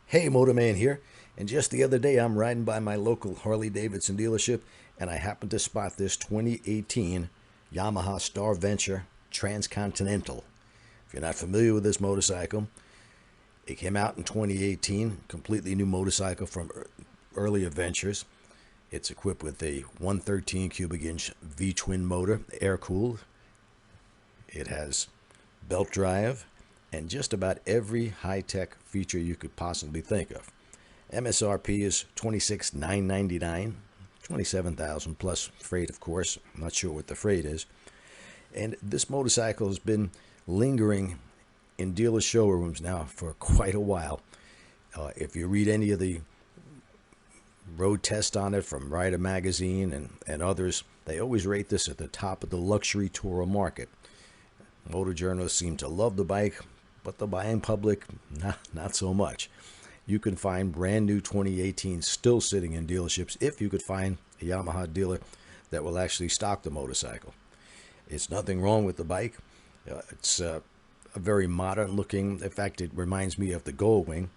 Hey, Motorman here. And just the other day, I'm riding by my local Harley-Davidson dealership, and I happened to spot this 2018 Yamaha Star Venture Transcontinental. If you're not familiar with this motorcycle, it came out in 2018, completely new motorcycle from earlier ventures. It's equipped with a 113 cubic inch V-twin motor, air-cooled. It has belt drive and just about every high-tech feature you could possibly think of. MSRP is $26,999, $27,000 plus freight, of course. I'm not sure what the freight is. And this motorcycle has been lingering in dealer showrooms now for quite a while. If you read any of the road tests on it from Rider Magazine and others, they always rate this at the top of the luxury tourer market. Motor journalists seem to love the bike, but the buying public, not so much. You can find brand new 2018 still sitting in dealerships if you could find a Yamaha dealer that will actually stock the motorcycle. It's nothing wrong with the bike. It's a very modern looking, in fact, it reminds me of the Goldwing.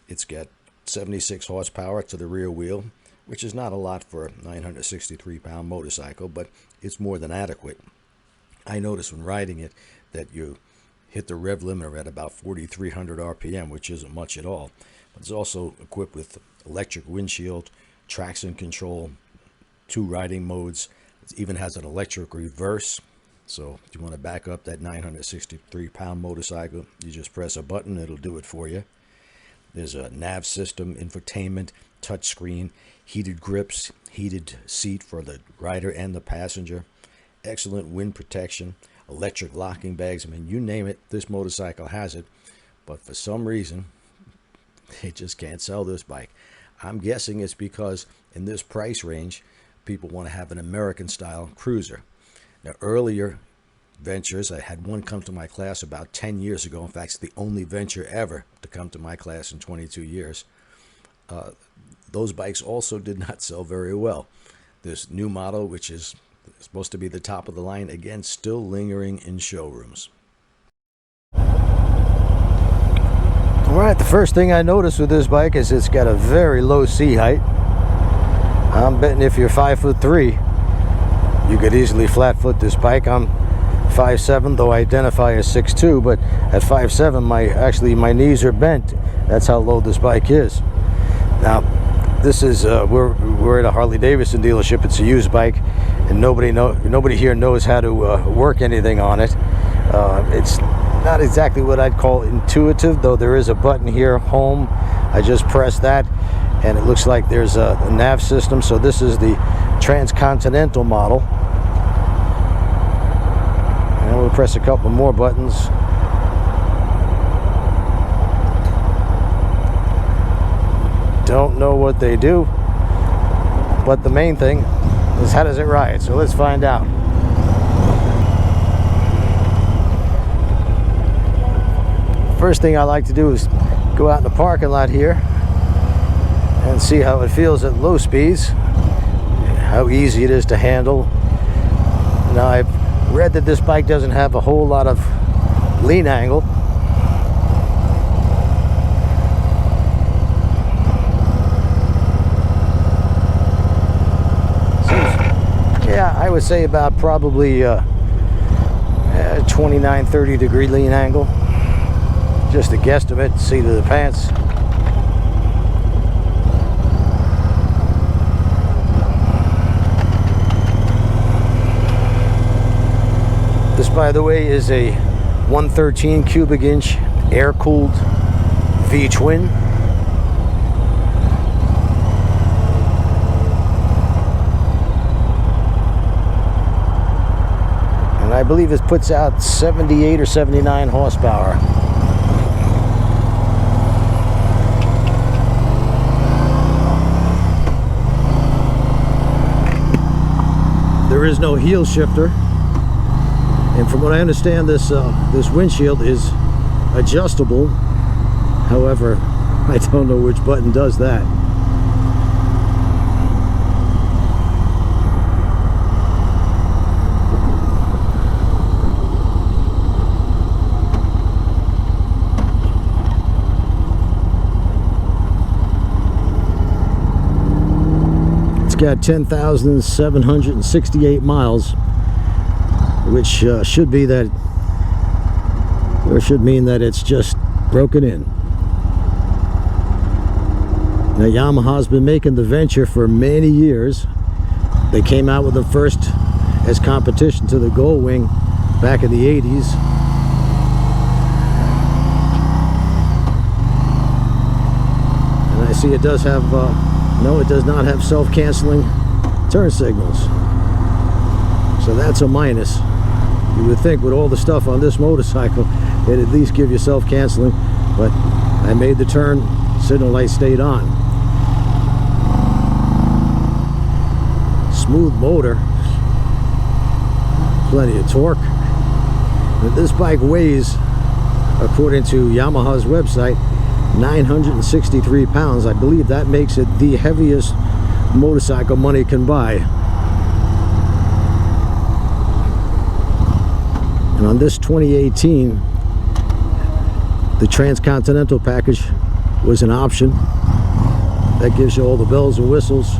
It's got 76 horsepower to the rear wheel, which is not a lot for a 963-pound motorcycle, but it's more than adequate. I noticed when riding it that you hit the rev limiter at about 4,300 RPM, which isn't much at all. But it's also equipped with electric windshield, traction control, 2 riding modes. It even has an electric reverse. So if you want to back up that 963-pound motorcycle, you just press a button, it'll do it for you. There's a nav system, infotainment, touchscreen, heated grips, heated seat for the rider and the passenger, excellent wind protection, electric locking bags. I mean, you name it, this motorcycle has it. But for some reason, they just can't sell this bike. I'm guessing it's because in this price range, people want to have an American-style cruiser. Now, earlier ventures, I had one come to my class about 10 years ago. In fact, it's the only venture ever to come to my class in 22 years. Those bikes also did not sell very well. This new model, which is supposed to be the top of the line, again, still lingering in showrooms. All right, the first thing I noticed with this bike is it's got a very low seat height. I'm betting if you're 5'3", you could easily flat foot this bike. I'm 5'7", though I identify as 6'2", but at 5'7", my knees are bent. That's how low this bike is. Now, this is we're at a Harley-Davidson dealership. It's a used bike, and nobody here knows how to work anything on it. It's not exactly what I'd call intuitive, though there is a button here, home. I just press that, and it looks like there's a nav system. So this is the Transcontinental model. And we'll press a couple more buttons. Don't know what they do, but the main thing is how does it ride? So let's find out. First thing I like to do is go out in the parking lot here and see how it feels at low speeds, how easy it is to handle. Now, I've read that this bike doesn't have a whole lot of lean angle. Yeah, I would say about probably 29, 30 degree lean angle. Just a guesstimate, seat of the pants. This, by the way, is a 113 cubic inch air-cooled V-twin. And I believe it puts out 78 or 79 horsepower. There is no heel shifter, and from what I understand, this windshield is adjustable. However, I don't know which button does that. at 10,768 miles, which should be that, or should mean that it's just broken in. Now, Yamaha's been making the Venture for many years. They came out with them first as competition to the Goldwing back in the 80s. And I see it does have, no, it does not have self-canceling turn signals. So that's a minus. You would think with all the stuff on this motorcycle, it'd at least give you self-canceling, but I made the turn, signal light stayed on. Smooth motor, plenty of torque. But this bike weighs, according to Yamaha's website, 963 pounds. I believe that makes it the heaviest motorcycle money can buy. And on this 2018, the Transcontinental package was an option. That gives you all the bells and whistles.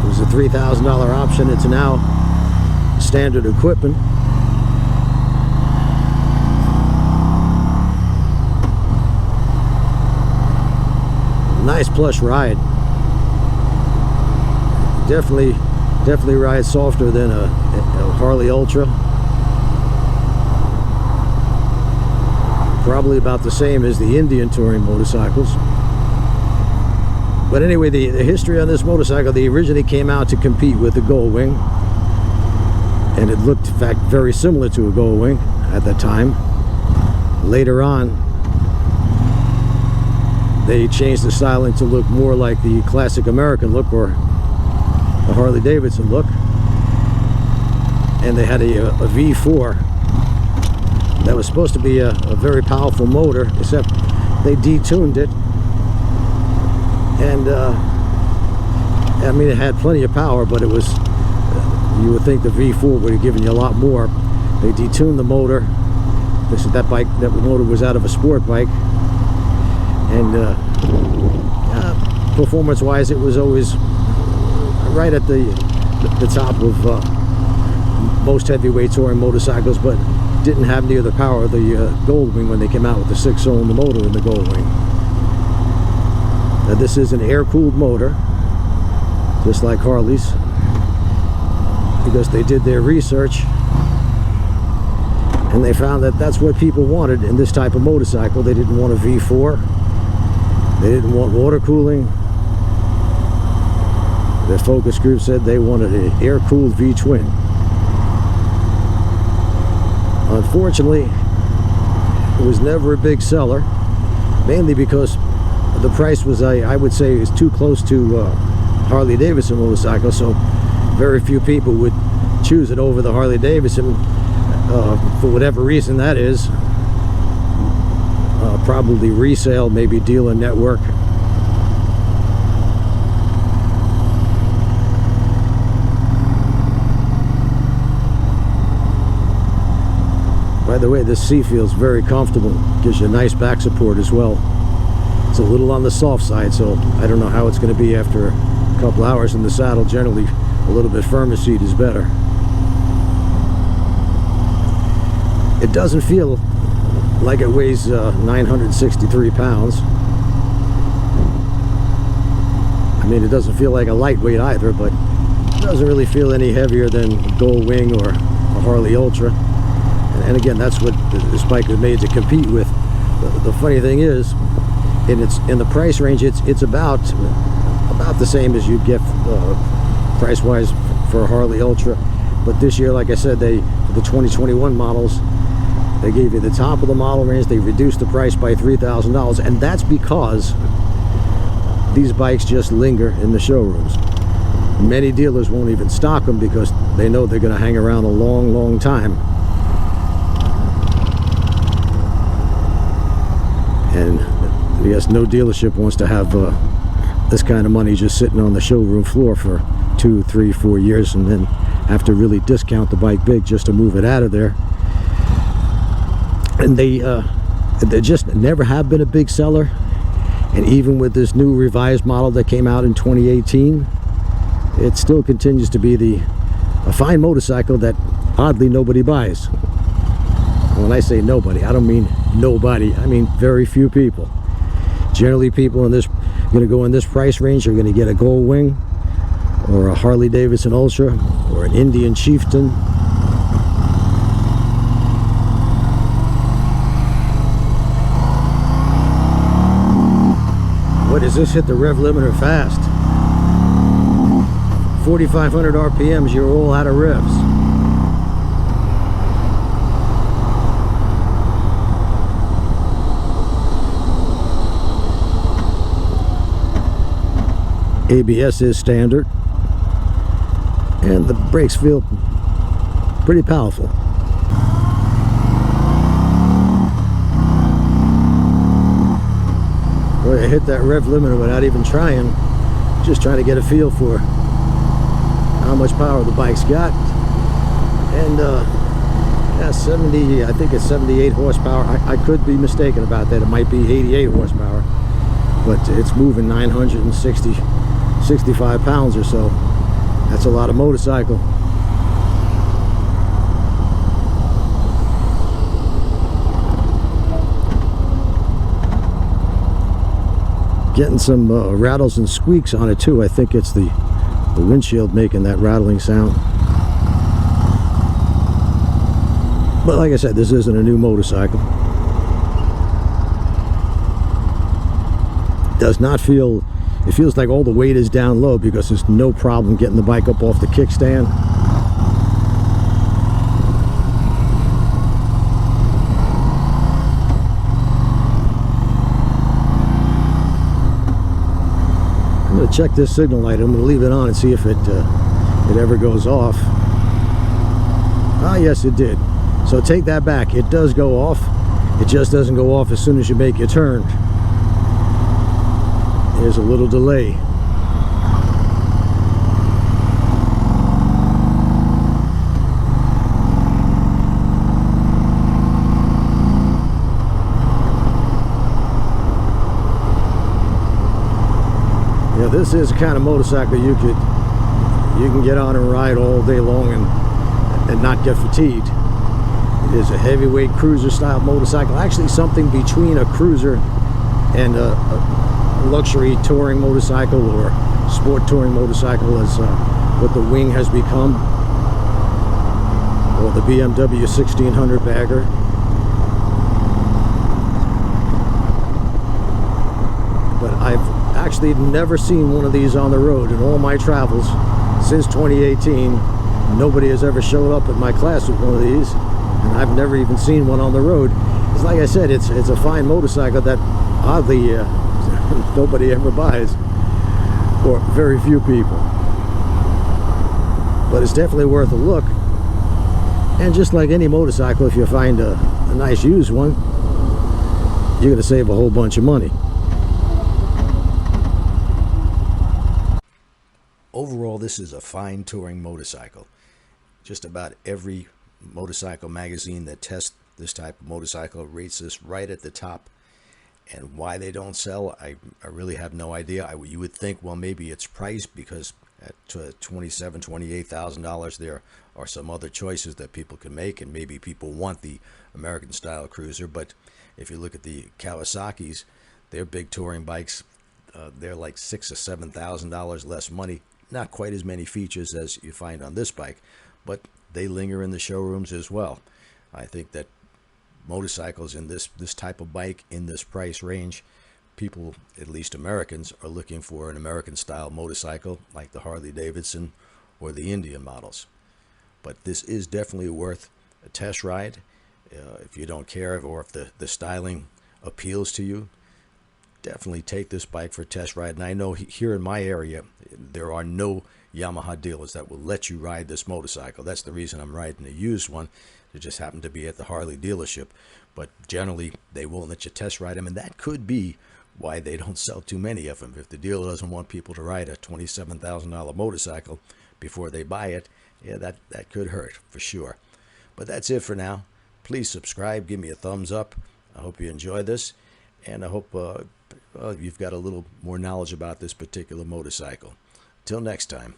It was a $3,000 option. It's now standard equipment. Nice plush ride. Definitely rides softer than a Harley Ultra. Probably about the same as the Indian touring motorcycles. But anyway, the history on this motorcycle, they originally came out to compete with the Goldwing, and it looked, in fact, very similar to a Goldwing at that time. Later on, they changed the styling to look more like the classic American look, or the Harley Davidson look. And they had a V4 that was supposed to be a very powerful motor, except they detuned it. And I mean, it had plenty of power, but it was, you would think the V4 would have given you a lot more. They detuned the motor. That motor was out of a sport bike, and performance-wise, it was always right at the top of most heavyweight touring motorcycles, but didn't have near the power of the Goldwing when they came out with the 6-cylinder motor in the Goldwing. Now, this is an air-cooled motor, just like Harley's, because they did their research and they found that that's what people wanted in this type of motorcycle. They didn't want a V4. They didn't want water cooling. The focus group said they wanted an air-cooled V-twin. Unfortunately, it was never a big seller, mainly because the price was, I would say, is too close to Harley Davidson motorcycle, so very few people would choose it over the Harley Davidson for whatever reason that is. Probably resale, maybe dealer network. By the way, this seat feels very comfortable. Gives you a nice back support as well. It's a little on the soft side, so I don't know how it's going to be after a couple hours in the saddle. Generally, a little bit firmer seat is better. It doesn't feel like it weighs 963 pounds. I mean, it doesn't feel like a lightweight either, but it doesn't really feel any heavier than a Goldwing or a Harley Ultra. And again, that's what this bike was made to compete with. The funny thing is, in the price range, it's about the same as you'd get price-wise for a Harley Ultra. But this year, like I said, for the 2021 models, they gave you the top of the model range. They reduced the price by $3,000, and that's because these bikes just linger in the showrooms. Many dealers won't even stock them because they know they're going to hang around a long, long time. And yes, no dealership wants to have this kind of money just sitting on the showroom floor for 2, 3, 4 years, and then have to really discount the bike big just to move it out of there. And they just never have been a big seller. And even with this new revised model that came out in 2018, it still continues to be a fine motorcycle that oddly nobody buys. When I say nobody, I don't mean nobody, I mean very few people. Generally, people in this going to go in this price range are going to get a Gold Wing or a Harley Davidson Ultra or an Indian Chieftain. What does this hit the rev limiter fast? 4,500 RPMs, you're all out of revs. ABS is standard, and the brakes feel pretty powerful. Boy, I hit that rev limiter without even trying, just trying to get a feel for how much power the bike's got. And yeah, 70, I think it's 78 horsepower. I could be mistaken about that. It might be 88 horsepower, but it's moving 65 pounds or so. That's a lot of motorcycle. Getting some rattles and squeaks on it too. I think it's the windshield making that rattling sound. But like I said, this isn't a new motorcycle. Does not feel, it feels like all the weight is down low because there's no problem getting the bike up off the kickstand. I'm going to check this signal light. I'm going to leave it on and see if it ever goes off. Ah, yes, it did. So take that back. It does go off. It just doesn't go off as soon as you make your turn. There's a little delay. Yeah, this is the kind of motorcycle you can get on and ride all day long and not get fatigued. It is a heavyweight cruiser style motorcycle, actually something between a cruiser and a luxury touring motorcycle or sport touring motorcycle, as what the Wing has become, or the BMW 1600 bagger. But I've actually never seen one of these on the road in all my travels since 2018. Nobody has ever showed up at my class with one of these, and I've never even seen one on the road. It's like I said, it's a fine motorcycle that oddly nobody ever buys, or very few people. But it's definitely worth a look. And just like any motorcycle, if you find a nice used one, you're going to save a whole bunch of money. Overall, this is a fine touring motorcycle. Just about every motorcycle magazine that tests this type of motorcycle rates this right at the top. And why they don't sell, I really have no idea. You would think, well, maybe it's price, because at $27,000, $28,000 there are some other choices that people can make, and maybe people want the American style cruiser. But if you look at the Kawasaki's, their big touring bikes, they're like $6,000 or $7,000 less money. Not quite as many features as you find on this bike, but they linger in the showrooms as well. I think that motorcycles in this type of bike in this price range, people, at least Americans, are looking for an American style motorcycle like the Harley Davidson or the Indian models. But this is definitely worth a test ride. If you don't care, or if the styling appeals to you, definitely take this bike for a test ride. And I know here in my area there are no Yamaha dealers that will let you ride this motorcycle. That's the reason I'm riding a used one. It just happened to be at the Harley dealership, but generally they won't let you test ride them, and that could be why they don't sell too many of them. If the dealer doesn't want people to ride a $27,000 motorcycle before they buy it, yeah, that could hurt for sure. But that's it for now. Please subscribe, give me a thumbs up. I hope you enjoy this, And I hope you've got a little more knowledge about this particular motorcycle. Till next time.